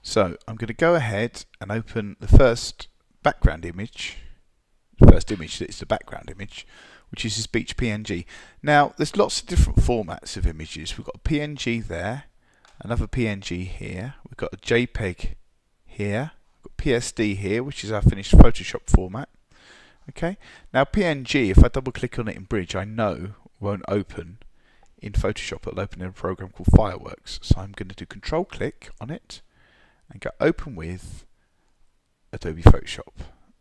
So I'm going to go ahead and open the first background image, the first image that is the background image, which is this beach PNG. Now there's lots of different formats of images. We've got a PNG there, another PNG here, we've got a JPEG here, we've got PSD here, which is our finished Photoshop format. Okay, now PNG, if I double click on it in Bridge, I know won't open in Photoshop. It'll open in a program called Fireworks. So I'm going to do Control click on it and go open with Adobe Photoshop,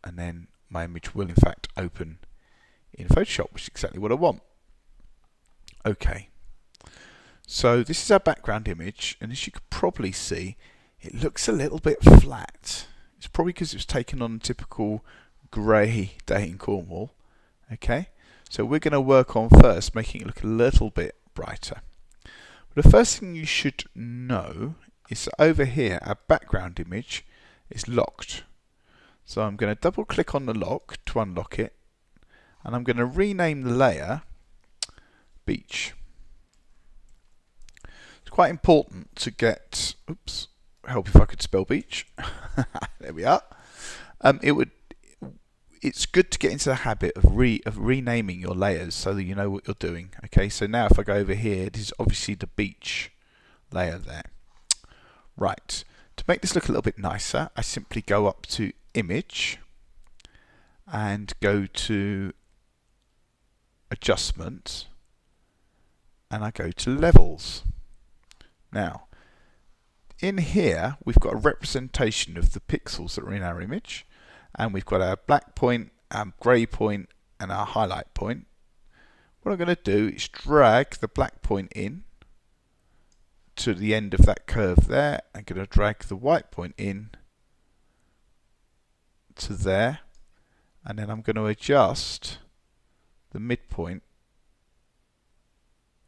and then my image will in fact open in Photoshop, which is exactly what I want. Okay, so this is our background image, and as you could probably see, it looks a little bit flat. It's probably because it was taken on a typical grey day in Cornwall. Okay, so we're going to work on first making it look a little bit brighter. But the first thing you should know is that over here our background image is locked. So I'm going to double click on the lock to unlock it, and I'm going to rename the layer Beach. It's quite important to get, oops, help if I could spell beach. There we are. It's good to get into the habit of renaming your layers so that you know what you're doing. Okay, so now if I go over here, this is obviously the beach layer there. Right, to make this look a little bit nicer, I simply go up to Image and go to Adjustment, and I go to Levels. Now, in here we've got a representation of the pixels that are in our image, and we've got our black point, our grey point, and our highlight point. What I'm going to do is drag the black point in to the end of that curve there. I'm going to drag the white point in to there, and then I'm going to adjust the midpoint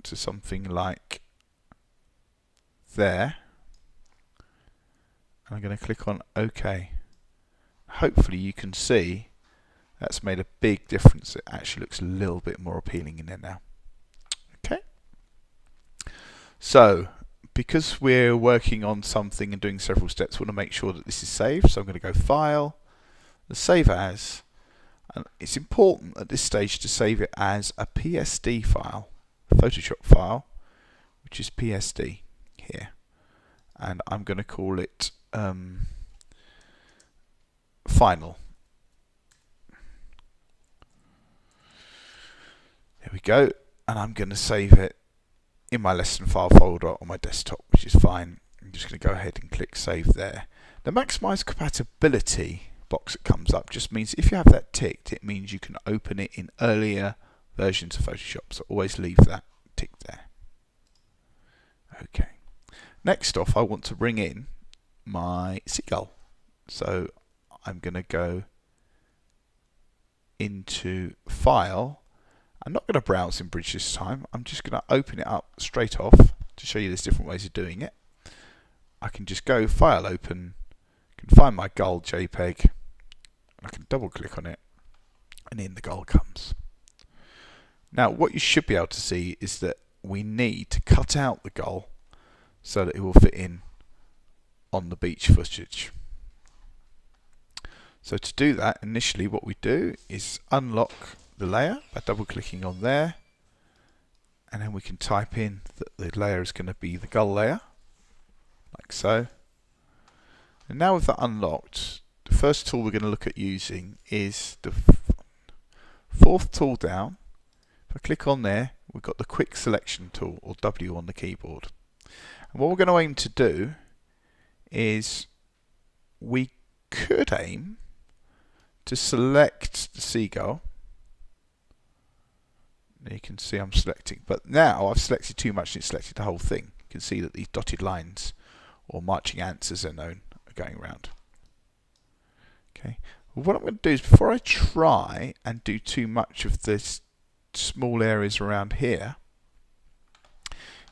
to something like there. And I'm going to click on OK. Hopefully you can see that's made a big difference. It actually looks a little bit more appealing in there now. Okay. So because we're working on something and doing several steps, we want to make sure that this is saved. So I'm going to go File, Save As, and it's important at this stage to save it as a PSD file, a Photoshop file, which is PSD here, and I'm going to call it Final. There we go, and I'm going to save it in my lesson file folder on my desktop, which is fine. I'm just going to go ahead and click Save there. The Maximize Compatibility box that comes up just means if you have that ticked, it means you can open it in earlier versions of Photoshop, so always leave that ticked there. Okay. Next off, I want to bring in my seagull. So I'm going to go into File. I'm not going to browse in Bridge this time. I'm just going to open it up straight off to show you there's different ways of doing it. I can just go File Open, can find my gull JPEG, I can double click on it, and in the gull comes. Now what you should be able to see is that we need to cut out the gull so that it will fit in on the beach footage. So to do that, initially what we do is unlock the layer by double clicking on there, and then we can type in that the layer is going to be the gull layer, like so. And now with that unlocked, the first tool we're going to look at using is the fourth tool down. If I click on there, we've got the quick selection tool, or W on the keyboard. And what we're going to aim to do is we could aim to select the seagull. You can see I'm selecting, but now I've selected too much and it's selected the whole thing. You can see that these dotted lines, or marching ants as they're known, are going around. Okay, well, what I'm going to do is, before I try and do too much of this small areas around here,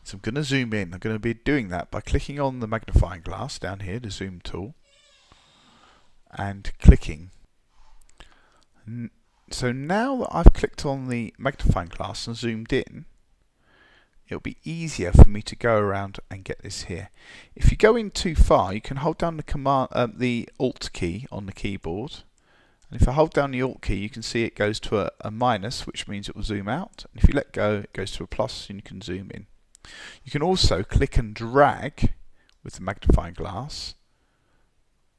so I'm going to zoom in. I'm going to be doing that by clicking on the magnifying glass down here, the zoom tool, and clicking. So now that I've clicked on the magnifying glass and zoomed in, it'll be easier for me to go around and get this here. If you go in too far, you can hold down the Alt key on the keyboard. And if I hold down the Alt key, you can see it goes to a minus, which means it will zoom out. And if you let go, it goes to a plus, and you can zoom in. You can also click and drag with the magnifying glass,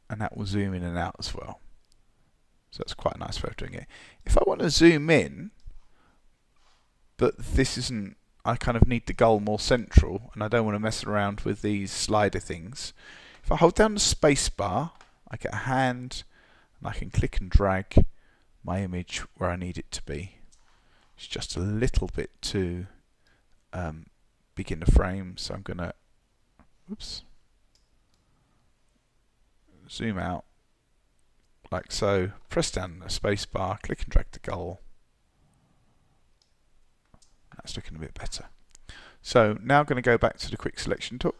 and that will zoom in and out as well. So that's quite a nice way of doing it. If I want to zoom in, but this isn't, I kind of need the goal more central, and I don't want to mess around with these slider things. If I hold down the space bar, I get a hand, and I can click and drag my image where I need it to be. It's just a little bit too big in the frame, so I'm going to zoom out like so, press down the space bar, click and drag the goal. That's looking a bit better. So now I'm going to go back to the quick selection tool.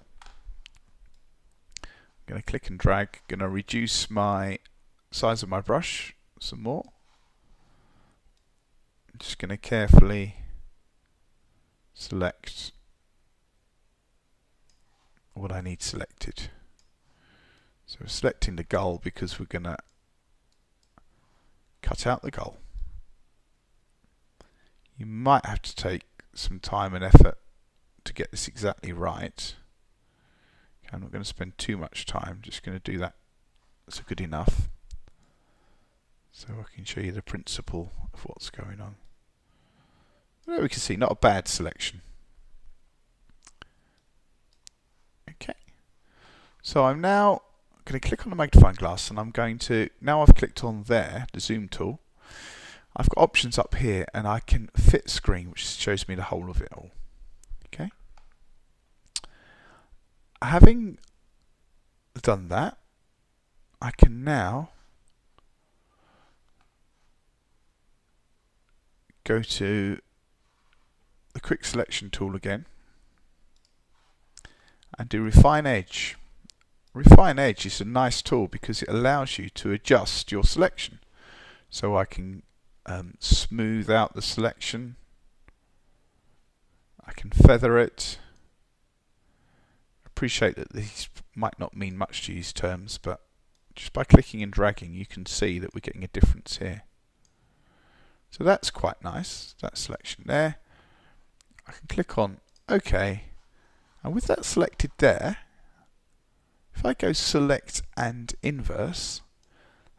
I'm going to click and drag, going to reduce my size of my brush some more. I'm just going to carefully select what I need selected. So we're selecting the goal because we're going to cut out the goal. You might have to take some time and effort to get this exactly right. I'm not going to spend too much time, just going to do that. That's good enough. So I can show you the principle of what's going on. There we can see, not a bad selection. Okay. So I'm now going to click on the magnifying glass, and I'm going to, now I've clicked on there, the zoom tool, I've got options up here, and I can fit screen, which shows me the whole of it all. Okay. Having done that, I can now go to the quick selection tool again and do refine edge. Refine edge is a nice tool because it allows you to adjust your selection. So I can smooth out the selection, I can feather it. Appreciate that these might not mean much to these terms, but just by clicking and dragging you can see that we're getting a difference here. So that's quite nice, that selection there. I can click on OK, and with that selected there, if I go select and inverse,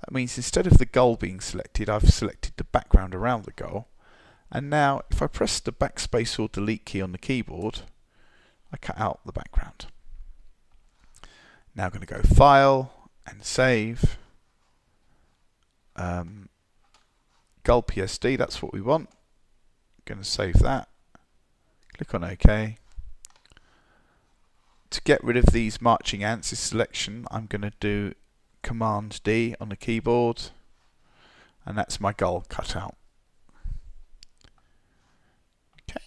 that means instead of the goal being selected, I've selected the background around the goal. And now if I press the backspace or delete key on the keyboard, I cut out the background. Now I'm going to go File and Save. Goal PSD, that's what we want. I'm going to save that. Click on OK. To get rid of these marching ants, this selection, I'm going to do Command D on the keyboard, and that's my goal cut out. Okay.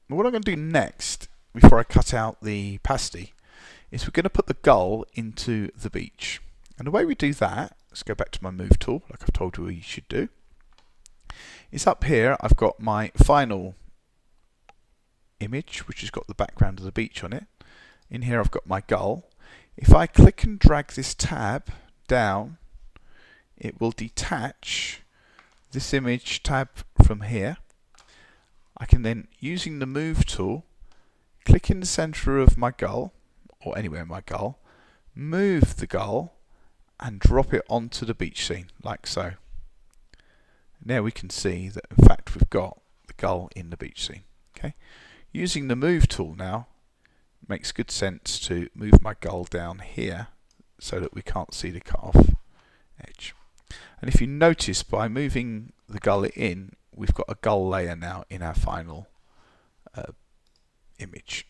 What I'm going to do next, before I cut out the pasty, is we're going to put the goal into the beach. And the way we do that, let's go back to my move tool, like I've told you we should do, is up here I've got my final image, which has got the background of the beach on it. In here I've got my goal. If I click and drag this tab down, it will detach this image tab from here. I can then, using the move tool, click in the center of my goal, or anywhere in my goal, move the goal and drop it onto the beach scene, like so. Now we can see that in fact we've got the goal in the beach scene. Okay. Using the move tool now, makes good sense to move my goal down here so that we can't see the cut off edge. And if you notice, by moving the goal in, we've got a goal layer now in our final image.